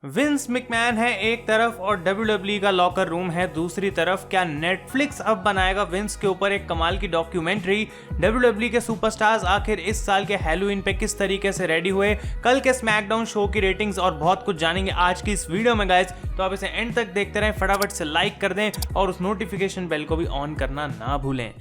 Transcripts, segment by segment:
Vince McMahon है एक तरफ और WWE का लॉकर रूम है दूसरी तरफ। क्या नेटफ्लिक्स अब बनाएगा विंस के ऊपर एक कमाल की डॉक्यूमेंट्री? WWE के सुपरस्टार्स आखिर इस साल के हैलोवीन पे किस तरीके से रेडी हुए, कल के स्मैकडाउन शो की रेटिंग्स और बहुत कुछ जानेंगे आज की इस वीडियो में गाइस। तो आप इसे एंड तक देखते रहें, फटाफट से लाइक कर दें और उस नोटिफिकेशन बेल को भी ऑन करना ना भूलें।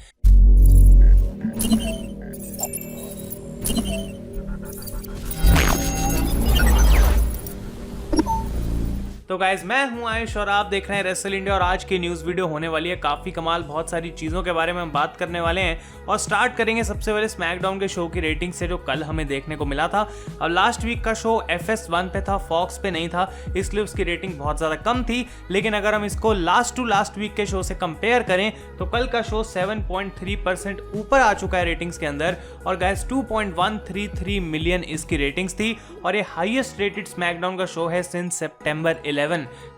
तो गाइज मैं हूं आयुष और आप देख रहे हैं रेसल इंडिया और आज की न्यूज़ वीडियो होने वाली है काफ़ी कमाल। बहुत सारी चीज़ों के बारे में हम बात करने वाले हैं और स्टार्ट करेंगे सबसे पहले स्मैकडाउन के शो की रेटिंग से जो कल हमें देखने को मिला था। अब लास्ट वीक का शो FS1 पे था, फॉक्स पे नहीं था, इसलिए उसकी रेटिंग बहुत ज़्यादा कम थी। लेकिन अगर हम इसको लास्ट वीक के शो से कंपेयर करें तो कल का शो 7.3% ऊपर आ चुका है रेटिंग्स के अंदर और गाइज 2.133 मिलियन इसकी रेटिंग्स थी और ये हाईएस्ट रेटेड स्मैकडाउन का शो है सिंस सितंबर 11।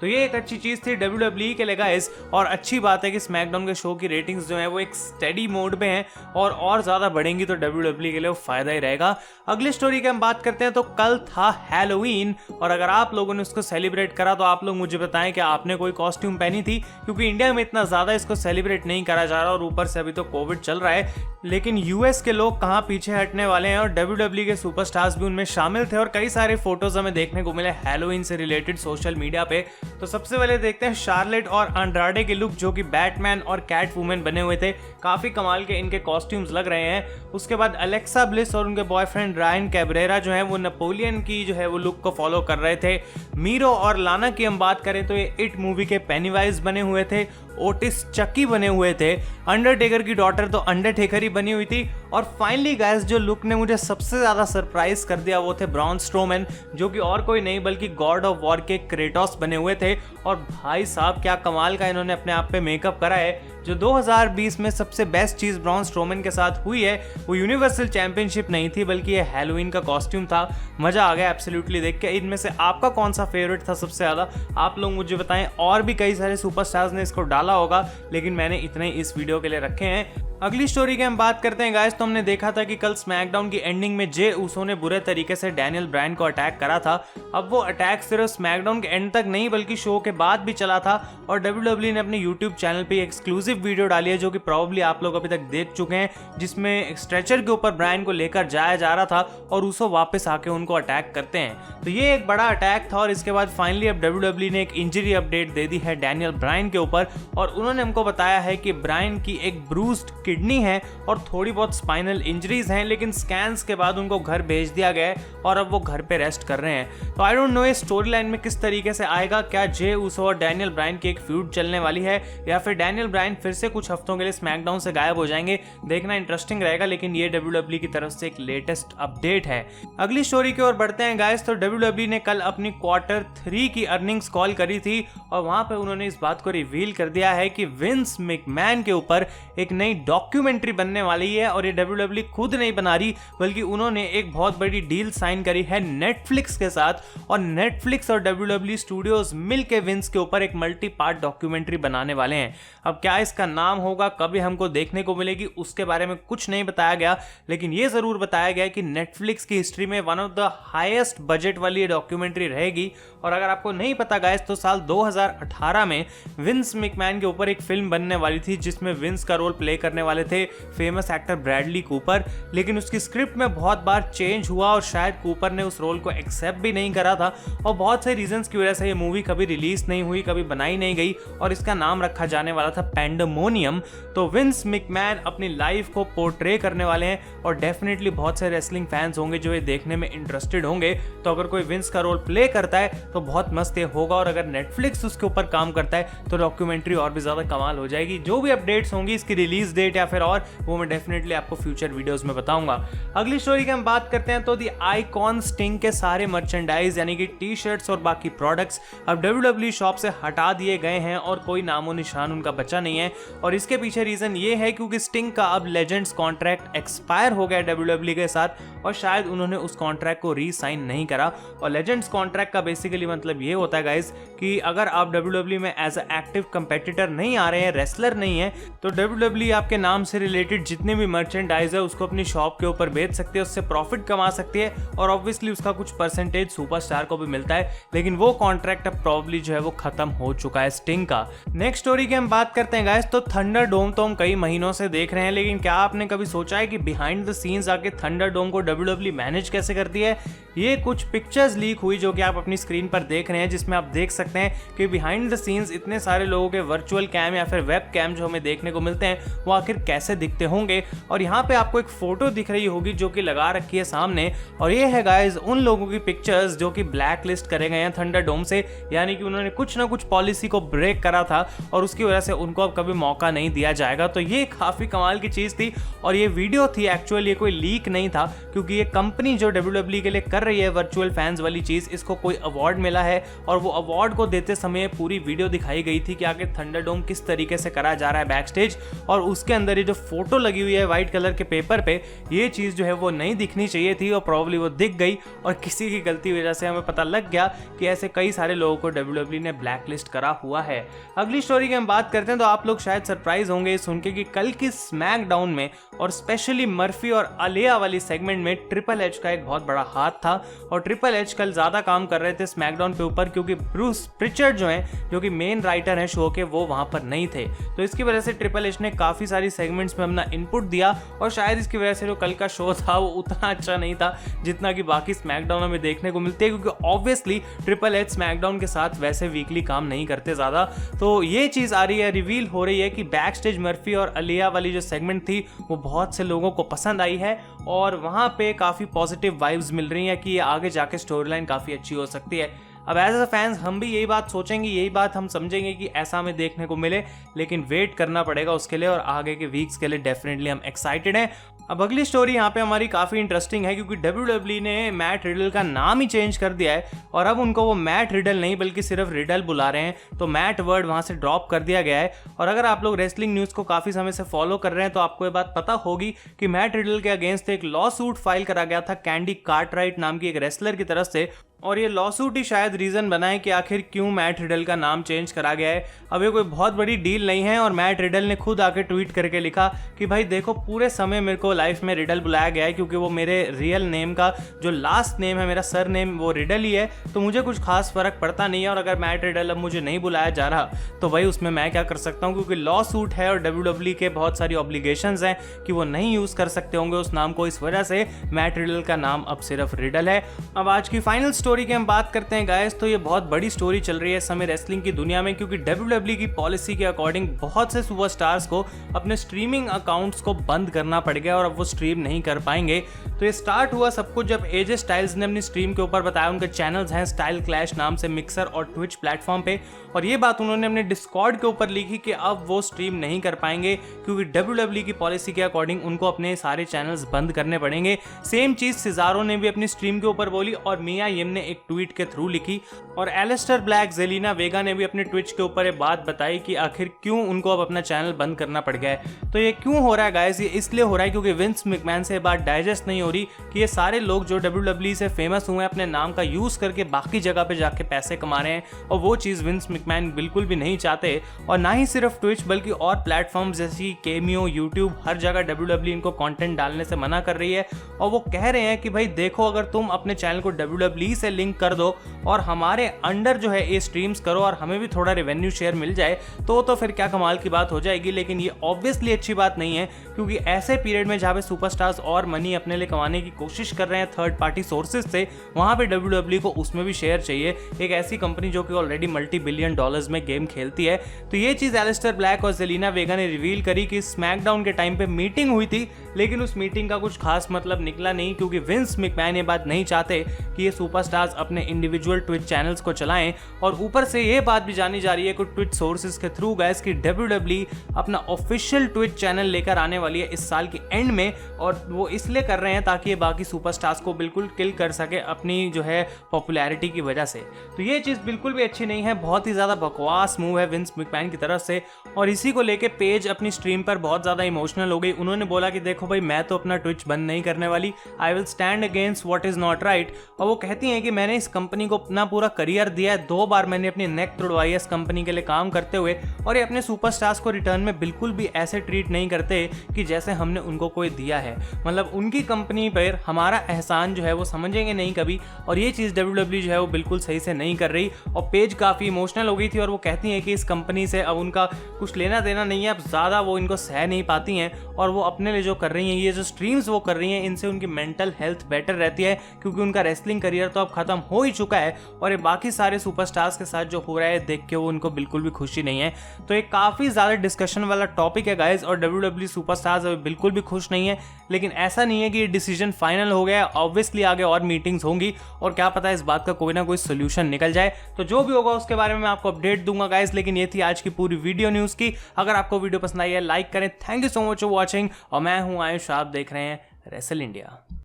तो ये एक अच्छी चीज थी WWE के लिए गाइस और अच्छी बात है कि स्मैकडाउन के शो की रेटिंग्स जो है वो एक स्टेडी मोड में है और ज्यादा बढ़ेंगी तो WWE के लिए फायदा ही रहेगा। अगली स्टोरी की हम बात करते हैं तो कल था हैलोवीन और अगर आप लोगों ने उसको सेलिब्रेट करा तो आप लोग मुझे बताएं कि आपने कोई कॉस्ट्यूम पहनी थी, क्योंकि इंडिया में इतना ज्यादा इसको सेलिब्रेट नहीं करा जा रहा और ऊपर से अभी तो कोविड चल रहा है। लेकिन यूएस के लोग कहाँ पीछे हटने वाले हैं और WWE के सुपरस्टार्स भी उनमें शामिल थे और कई सारे फोटोज हमें देखने को मिले हैलोवीन से रिलेटेड सोशल मीडिया पे। तो सबसे पहले देखते हैं शार्लेट और अंड्राडे के लुक जो कि बैटमैन और कैट वुमेन बने हुए थे, काफी कमाल के इनके कॉस्ट्यूम्स लग रहे हैं। उसके बाद अलेक्सा ब्लिस और उनके बॉयफ्रेंड रायन कैब्रेरा जो है वो नेपोलियन की जो है वो लुक को फॉलो कर रहे थे। मीरो और लाना की हम बात करें तो ये इट मूवी के पेनीवाइज बने हुए थे, ओटिस चक्की बने हुए थे, अंडरटेकर की डॉटर तो अंडरटेकर ही बनी हुई थी। और फाइनली गाइस जो लुक ने मुझे सबसे ज्यादा सरप्राइज कर दिया वो थे ब्रॉन स्ट्रोमैन, जो कि और कोई नहीं बल्कि गॉड ऑफ वॉर के क्रेटोस बने हुए थे। और भाई साहब क्या कमाल का इन्होंने अपने आप पे मेकअप करा है। जो 2020 में सबसे बेस्ट चीज ब्रॉन स्ट्रोमैन के साथ हुई है वो यूनिवर्सल चैंपियनशिप नहीं थी बल्कि ये हैलोवीन का कॉस्ट्यूम था। मजा आ गया एब्सोल्युटली देख के। इनमें से आपका कौन सा फेवरेट था सबसे ज्यादा, आप लोग मुझे बताएं। और भी कई सारे सुपरस्टार्स ने इसको डाला होगा लेकिन मैंने इतने ही इस वीडियो के लिए रखे हैं। अगली स्टोरी की हम बात करते हैं गाइस। तो हमने देखा था कि कल स्मैकडाउन की एंडिंग में जे ऊसो ने बुरे तरीके से डैनियल ब्रायन को अटैक करा था। अब वो अटैक सिर्फ स्मैकडाउन के एंड तक नहीं बल्कि शो के बाद भी चला था और WWE ने अपने YouTube चैनल पे एक्सक्लूसिव वीडियो डाली है जो कि प्रॉब्ली आप लोग अभी तक देख चुके हैं, जिसमें स्ट्रेचर के ऊपर ब्रायन को लेकर जाया जा रहा था और ऊसो वापस आके उनको अटैक करते हैं। तो ये एक बड़ा अटैक था और इसके बाद फाइनली अब WWE ने एक इंजरी अपडेट दे दी है डैनियल ब्रायन के ऊपर और उन्होंने हमको बताया है कि ब्रायन की एक ब्रूस्ड किडनी है और थोड़ी बहुत स्पाइनल इंजरीज हैं, लेकिन स्कैन्स के बाद उनको घर भेज दिया गया है और अब वो घर पे रेस्ट कर रहे हैं। तो आई डोंट नो ये स्टोरी लाइन में किस तरीके से आएगा, क्या जे ऊसो और डैनियल ब्रायन की एक फ्यूड चलने वाली है या फिर डैनियल ब्रायन फिर से कुछ हफ्तों के लिए स्मैकडाउन से गायब हो जाएंगे, देखना इंटरेस्टिंग रहेगा। लेकिन ये WWE की तरफ से एक लेटेस्ट अपडेट है। अगली स्टोरी की ओर बढ़ते हैं गाइस। तो WWE ने कल अपनी Q3 की अर्निंग्स कॉल करी थी और वहां पे उन्होंने इस बात को रिवील कर दिया है कि विंस मैकमैन के ऊपर एक नई डॉक्यूमेंट्री बनने वाली है और ये WWE खुद नहीं बना रही बल्कि उन्होंने एक बहुत बड़ी डील साइन करी है नेटफ्लिक्स के साथ और नेटफ्लिक्स और WWE स्टूडियोज मिलके विंस के ऊपर एक मल्टी पार्ट डॉक्यूमेंट्री बनाने वाले हैं। अब क्या इसका नाम होगा, कभी हमको देखने को मिलेगी, उसके बारे में कुछ नहीं बताया गया, लेकिन ये जरूर बताया गया कि नेटफ्लिक्स की हिस्ट्री में one of the highest budget वाली ये डॉक्यूमेंट्री रहेगी। और अगर आपको नहीं पता गाइस तो साल 2018 में विंस मैकमैन के ऊपर एक फिल्म बनने वाली थी जिसमें विंस का रोल प्ले करने वाले थे फेमस एक्टर ब्रैडली कूपर, लेकिन उसकी स्क्रिप्ट में बहुत बार चेंज हुआ और शायद कूपर ने उस रोल को एक्सेप्ट भी नहीं करा था और बहुत से रीजंस की वजह से ये मूवी कभी रिलीज नहीं हुई, कभी बनाई नहीं गई और इसका नाम रखा जाने वाला था पैंडेमोनियम। तो विंस मैकमैन अपनी लाइफ को पोर्ट्रे करने वाले हैं और डेफिनेटली बहुत से रेसलिंग फैंस होंगे जो ये देखने में इंटरेस्टेड होंगे। तो अगर कोई विंस का रोल प्ले करता है तो बहुत मस्त ये होगा और अगर नेटफ्लिक्स उसके ऊपर काम करता है तो डॉक्यूमेंट्री और भी ज्यादा कमाल हो जाएगी। जो भी अपडेट्स होंगी इसकी रिलीज डेट या फिर और वो मैं डेफिनेटली आपको फ्यूचर वीडियोस में बताऊंगा। अगली स्टोरी की हम बात करते हैं तो दी आइकॉन स्टिंग के सारे मर्चेंडाइज यानी कि टी शर्ट्स और बाकी प्रोडक्ट्स अब WWE शॉप से हटा दिए गए हैं और कोई नामो निशान उनका बचा नहीं है और इसके पीछे रीजन ये है क्योंकि स्टिंग का अब लेजेंड्स कॉन्ट्रैक्ट एक्सपायर हो गया WWE के साथ और शायद उन्होंने उस कॉन्ट्रैक्ट को री साइन नहीं करा। और लेजेंड्स कॉन्ट्रैक्ट का बेसिकली मतलब ये होता है गाइज कि अगर आप WWE में एज अ एक्टिव कंपेटिटर नहीं आ रहे हैं, रेसलर नहीं है, तो WWE आपके नाम से रिलेटेड जितने भी मर्चेंडाइज है उसको अपनी शॉप के ऊपर बेच सकती है, उससे प्रॉफिट कमा सकती है और ऑब्वियसली उसका कुछ परसेंटेज सुपरस्टार को भी मिलता है। लेकिन वो कॉन्ट्रैक्ट अब प्रॉब्ली जो है वो खत्म हो चुका है स्टिंग का। नेक्स्ट स्टोरी की हम बात करते हैं गाइस, तो थंडर डोम तो हम कई महीनों से देख रहे हैं, लेकिन क्या आपने कभी सोचा है कि बिहाइंड द सीन्स आके थंडर डोम को WWE मैनेज कैसे करती है? ये कुछ पिक्चर्स लीक हुई जो कि आप अपनी स्क्रीन पर देख रहे हैं, जिसमें आप देख सकते हैं कि बिहाइंड द सीन्स इतने सारे लोगों के वर्चुअल कैम या फिर वेब कैम जो हमें देखने को मिलते हैं वो आखिर कैसे दिखते होंगे। और यहाँ पे आपको एक फोटो दिख रही होगी जो कि लगा रखी है सामने, और ये है गाइस उन लोगों की पिक्चर्स जो कि ब्लैक लिस्ट करे गए हैं थंडर डोम से, यानी कि उन्होंने कुछ ना कुछ पॉलिसी को ब्रेक करा था और उसकी वजह से उनको अब कभी मौका नहीं दिया जाएगा। तो ये काफी कमाल की चीज थी और ये वीडियो थी एक्चुअली, ये कोई लीक नहीं था, क्योंकि ये कंपनी जो WWE के लिए कर रही है वर्चुअल फैंस वाली चीज, इसको कोई अवार्ड मिला है और वो अवार्ड को देते समय पूरी वीडियो दिखाई गई थी कि आगे थंडरडोम किस तरीके से करा जा रहा है बैक स्टेज, और उसके अंदर ये जो फोटो लगी हुई है व्हाइट कलर के पेपर पे, ये चीज जो है वो नहीं दिखनी चाहिए थी और प्रॉब्ली वो दिख गई और किसी की गलती वजह से हमें पता लग गया कि ऐसे कई सारे लोगों को WWE ने ब्लैक लिस्ट करा हुआ है। अगली स्टोरी की हम बात करते हैं तो आप लोग शायद सरप्राइज होंगे सुन के कि कल की स्मैकडाउन में और स्पेशली मर्फी और अलिया वाली सेगमेंट में ट्रिपल एच का एक बहुत बड़ा हाथ था और ट्रिपल एच कल ज्यादा काम कर रहे थे स्मैकडाउन के ऊपर, क्योंकि ब्रूस प्रिचर्ड जो हैं जो कि मेन राइटर हैं शो के, वो वहां पर नहीं थे। तो इसकी वजह से ट्रिपल एच ने काफी सारी सेगमेंट्स में अपना इनपुट दिया और शायद इसकी वजह से जो कल का शो था वो उतना अच्छा नहीं था जितना कि बाकी स्मैकडाउन में देखने को मिलती है, क्योंकि ऑब्वियसली ट्रिपल एच स्मैकडाउन के साथ वैसे वीकली काम नहीं करते ज्यादा। तो ये चीज आ रही है, रिवील हो रही है कि बैक स्टेज मर्फी और अलिया वाली जो सेगमेंट थी वो बहुत से लोगों को पसंद आई है और वहां पे काफी पॉजिटिव वाइब्स मिल रही है कि ये आगे जाके स्टोरी लाइन काफी अच्छी हो सकती है। अब एज अ फैंस हम भी यही बात सोचेंगे, यही बात हम समझेंगे कि ऐसा हमें देखने को मिले, लेकिन वेट करना पड़ेगा उसके लिए और आगे के वीक्स के लिए डेफिनेटली हम एक्साइटेड हैं। अब अगली स्टोरी यहाँ पे हमारी काफ़ी इंटरेस्टिंग है, क्योंकि WWE ने मैट रिडल का नाम ही चेंज कर दिया है और अब उनको वो मैट रिडल नहीं बल्कि सिर्फ रिडल बुला रहे हैं। तो मैट वर्ड वहाँ से ड्रॉप कर दिया गया है और अगर आप लोग रेसलिंग न्यूज़ को काफ़ी समय से फॉलो कर रहे हैं तो आपको ये बात पता होगी कि मैट रिडल के अगेंस्ट एक लॉ सूट फाइल करा गया था कैंडी कार्टराइट नाम की एक रेसलर की तरफ से, और ये लॉसूट ही शायद रीजन बनाए कि आखिर क्यों मैट रिडल का नाम चेंज करा गया है। अब ये कोई बहुत बड़ी डील नहीं है और मैट रिडल ने खुद आके ट्वीट करके लिखा कि भाई देखो पूरे समय मेरे को लाइफ में रिडल बुलाया गया है, क्योंकि वो मेरे रियल नेम का जो लास्ट नेम है, मेरा सर नेम वो रिडल ही है, तो मुझे कुछ खास फर्क पड़ता नहीं है। और अगर मैट रिडल अब मुझे नहीं बुलाया जा रहा तो भाई उसमें मैं क्या कर सकता हूँ, क्योंकि लॉ सूट है और WWE के बहुत सारी ऑब्लिगेशंस हैं कि वो नहीं यूज कर सकते होंगे उस नाम को, इस वजह से मैट रिडल का नाम अब सिर्फ रिडल है। अब आज की फाइनल स्टोरी की हम बात करते हैं गाइस, तो ये बहुत बड़ी स्टोरी चल रही है इस समय रेसलिंग की दुनिया में, क्योंकि WWE की पॉलिसी के अकॉर्डिंग बहुत से सुपरस्टार्स को अपने स्ट्रीमिंग अकाउंट्स को बंद करना पड़ गया और अब वो स्ट्रीम नहीं कर पाएंगे। तो ये स्टार्ट हुआ सब कुछ जब एजे स्टाइल्स ने अपनी स्ट्रीम के ऊपर बताया उनके चैनल्स हैं स्टाइल क्लैश नाम से मिक्सर और ट्विच प्लेटफॉर्म पे, और ये बात उन्होंने अपने डिस्कॉर्ड के ऊपर लिखी कि अब वो स्ट्रीम नहीं कर पाएंगे क्योंकि WWE की पॉलिसी के अकॉर्डिंग उनको अपने सारे चैनल्स बंद करने पड़ेंगे। सेम चीज सिजारो ने भी अपनी स्ट्रीम के ऊपर बोली और मिया यिम ने एक ट्वीट के थ्रू लिखी, और एलिस्टर ब्लैक, जेलिना वेगा ने भी अपने ट्विच के ऊपर ये बात बताई कि आखिर क्यों उनको अब अपना चैनल बंद करना पड़ गया है। तो ये क्यों हो रहा है गाइस? ये इसलिए हो रहा है क्योंकि विंस मैकमैन से ये बात डाइजेस्ट नहीं हो रही कि ये सारे लोग जो WWE से फेमस हुए हैं अपने नाम का यूज करके बाकी जगह पे जाके पैसे कमा रहे हैं, और वो चीज विंस मैकमैन बिल्कुल भी नहीं चाहते। और ना ही सिर्फ ट्विच बल्कि और प्लेटफॉर्म जैसी केमियो, यूट्यूब, हर जगह WWE इनको कंटेंट डालने से मना कर रही है और वो कह रहे हैं कि भाई देखो अगर तुम अपने चैनल को WWE से लिंक कर दो और हमारे अंडर जो है ये स्ट्रीम्स करो और हमें भी थोड़ा रेवेन्यू शेयर मिल जाए तो फिर क्या कमाल की बात हो जाएगी। लेकिन ये ऑब्वियसली अच्छी बात नहीं है, क्योंकि ऐसे पीरियड में जहाँ पे सुपरस्टार्स और मनी अपने लिए कमाने की कोशिश कर रहे हैं थर्ड पार्टी सोर्सेज से, वहाँ पे WWE को उसमें भी शेयर चाहिए, एक ऐसी कंपनी जो कि ऑलरेडी $multi-billion में गेम खेलती है। तो ये चीज़ एलिस्टर ब्लैक और जेलिना वेगा ने रिवील करी कि स्मैकडाउन के टाइम पे मीटिंग हुई थी, लेकिन उस मीटिंग का कुछ खास मतलब निकला नहीं, क्योंकि विंस मैकमैन ये बात नहीं चाहते कि ये सुपरस्टार्स अपने इंडिविजुअल ट्विच चैनल्स को चलाएं। और ऊपर से ये बात भी जानी जा रही है कुछ ट्विच सोर्सेज के थ्रू गाइस कि WWE अपना ऑफिशियल ट्विच चैनल लेकर आने वाली है इस साल के एंड में, और वो इसलिए कर रहे हैं ताकि ये बाकी सुपरस्टार्स को बिल्कुल किल कर सके अपनी जो है पॉपुलैरिटी की वजह से। तो ये चीज़ बिल्कुल भी अच्छी नहीं है, बहुत ही ज़्यादा बकवास मूव है विंस मैकमैन की तरफ से। और इसी को लेके पेज अपनी स्ट्रीम पर बहुत ज़्यादा इमोशनल हो गई। उन्होंने बोला कि देखो भाई मैं तो अपना ट्विच बंद नहीं करने वाली, I will stand against what is not right. और वो कहती हैं कि मैंने इस कंपनी को अपना पूरा करियर दिया है, 2 बार मैंने अपनी नेक तोड़वाई है इस कंपनी के लिए काम करते हुए, और ये अपने सुपरस्टार्स को रिटर्न में बिल्कुल भी ऐसे ट्रीट नहीं करते कि जैसे हमने उनको कोई दिया है। मतलब उनकी कंपनी पर हमारा एहसान जो है वो समझेंगे नहीं कभी, और ये चीज़ WWE जो है वो बिल्कुल सही से नहीं कर रही। और पेज काफ़ी इमोशनल हो गई थी और वो कहती हैं कि इस कंपनी से अब उनका कुछ लेना देना नहीं है, अब ज़्यादा वो इनको सह नहीं पाती हैं और वो अपने लिए जो कर रही हैं, ये जो स्ट्रीम्स वो कर रही हैं, इनसे उनकी मेंटल हेल्थ बेटर रहती है, क्योंकि उनका रेसलिंग करियर तो अब ख़त्म हो ही चुका है और ये बाकी सारे सुपरस्टार्स के साथ जो हो रहा है देख के वो उनको बिल्कुल भी खुशी नहीं है। तो ये काफ़ी ज़्यादा डिस्कशन वाला टॉपिक है गाइज, और WWE सुपरस्टार्स अभी बिल्कुल भी खुश नहीं है। लेकिन ऐसा नहीं है कि ये डिसीजन फाइनल हो गया, ऑब्वियसली आगे और मीटिंग्स होंगी और क्या पता इस बात का कोई ना कोई सोल्यूशन निकल जाए। तो जो भी होगा उसके बारे में मैं आपको अपडेट दूंगा गाइज। लेकिन ये थी आज की पूरी वीडियो न्यूज़ की। अगर आपको वीडियो पसंद आई है लाइक करें। Thank you so much for watching, और मैं हूं आयुष, आप देख रहे हैं रेसल इंडिया।